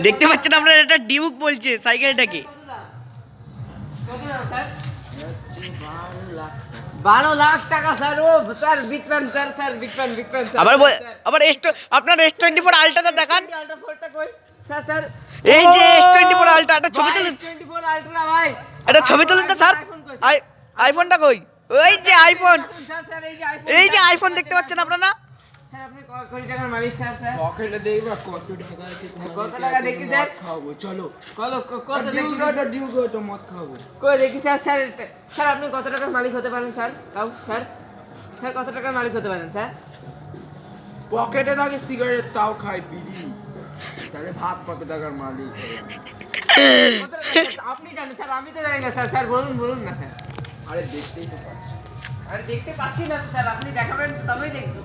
দেখতে পাচ্ছেন আপনারা, এটা ডিউক বলছে সাইকেলটাকে। 12 লাখ টাকা স্যার। ও sir big fan sir, sir big fan big fan. আবার আপনার S24 আলট্রাটা দেখান। আলট্রা 4টা কই স্যার? স্যার এই যে S24 আলট্রা, এটা ছবি তুলুন। S24 আলট্রা ভাই, এটা ছবি তুলুন তো স্যার। আইফোনটা কই? ওই যে আইফোন, স্যার স্যার এই যে আইফোন দেখতে পাচ্ছেন আপনারা। স্যার আপনি কোটি টাকার মালিক স্যার। স্যার পকেটে দেখবা কত টাকা আছে, কত টাকা দেখি স্যার? খাবো চলো। কত দেখি ডিউগোটা মত খাবো। কই দেখি স্যার। স্যার স্যার আপনি কত টাকার মালিক হতে পারেন স্যার? তাও স্যার, স্যার কত টাকার মালিক হতে পারেন স্যার? পকেটে থাকে সিগারেট, তাও খাই বিড়ি। তাহলে ভাব কত টাকার মালিক। আপনি জানেন স্যার, আমি তো জানি না স্যার। স্যার বলুন না স্যার। আরে দেখতেই তো পাচ্ছি। আরে দেখতে পাচ্ছি না স্যার, আপনি দেখাবেন তবেই দেখব।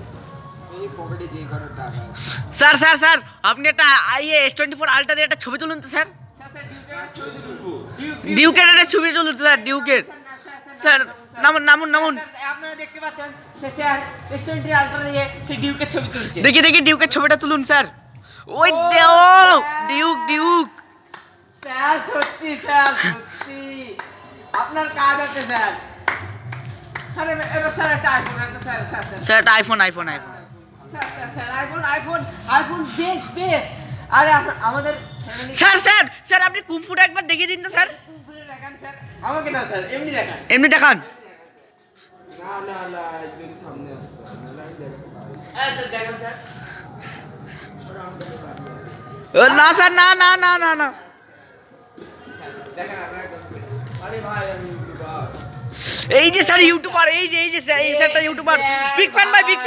এই পকেটে যে কত টাকা। স্যার স্যার স্যার আপনি একটা S24 আলট্রা দিয়ে একটা ছবি তুলুন তো স্যার। স্যার স্যার ছবি তুলবো। ডিউকের একটা ছবি তুলুন তো স্যার, ডিউকের। স্যার নামুন। আপনারা দেখতে পাচ্ছেন স্যার S20 আলট্রা দিয়ে সেই ডিউকের ছবি তুলছে। দেখি ডিউকের ছবিটা তুলুন স্যার। ওই দেও ডিউক। স্যার সত্যি আপনার কাজ আছে স্যার। স্যার এবার স্যার একটা আইফোন একটা স্যার একটা আইফোন। IPhone best. আরে আমাদের স্যার আপনি কুম্ফুটা একবার দেখিয়ে দিন তো স্যার। দেখান স্যার। আমাকে না স্যার, এমনি দেখান। না যদি সামনে আসতো নাহলে আমি দেখাতে পারি। হ্যাঁ স্যার দেখান স্যার। না স্যার না। দেখান আপনারা। আরে ভাই আমি ইউটিউবার। এই যে স্যার ইউটিউবার, এই যে স্যার, এই স্যারটা ইউটিউবার। বিগ ফ্যান ভাই, বিগ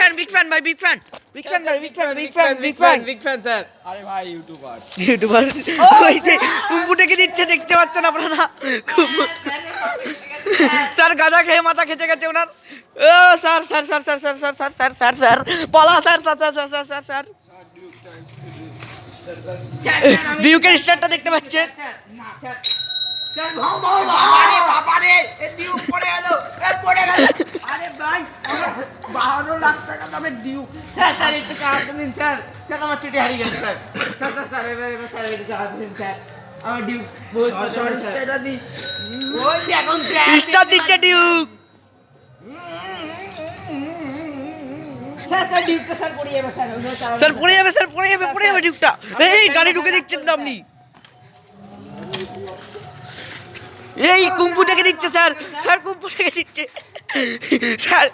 ফ্যান স্যার। আরে ভাই ইউটিউবার। ওই যে কুম্পুটাকে দিচ্ছে, দেখতে পাচ্ছেন আপনারা। স্যার গাঁজা খেয়ে মাথা খেচে গেছে ওনার। ও স্যার পালা স্যার। ডিউকের স্টারটা দেখতে পাচ্ছেন। বাবারে এ ডিউ পড়ে গেল। আরে ভাই 12 লাখ টাকা দামের ডিউ। স্যার একটু চার্জ দিন স্যার। স্যার আমার ছুটি হারিয়ে গেছে স্যার। স্যার এবার স্যার একটু চার্জ দিন স্যার। আমার ডিউ বহুত এটা দি। ওই দেখুন স্টার দিচ্ছে ডিউক। স্যার ডিউটা স্যার পড়ে যাবে স্যার। স্যার পড়ে যাবে ডিউকটা। এই গাড়ি ঢুকে দিচ্ছেন তো আপনি। এই কুম্পু থেকে দিচ্ছে স্যার কুম্পু থেকে দিচ্ছে স্যার।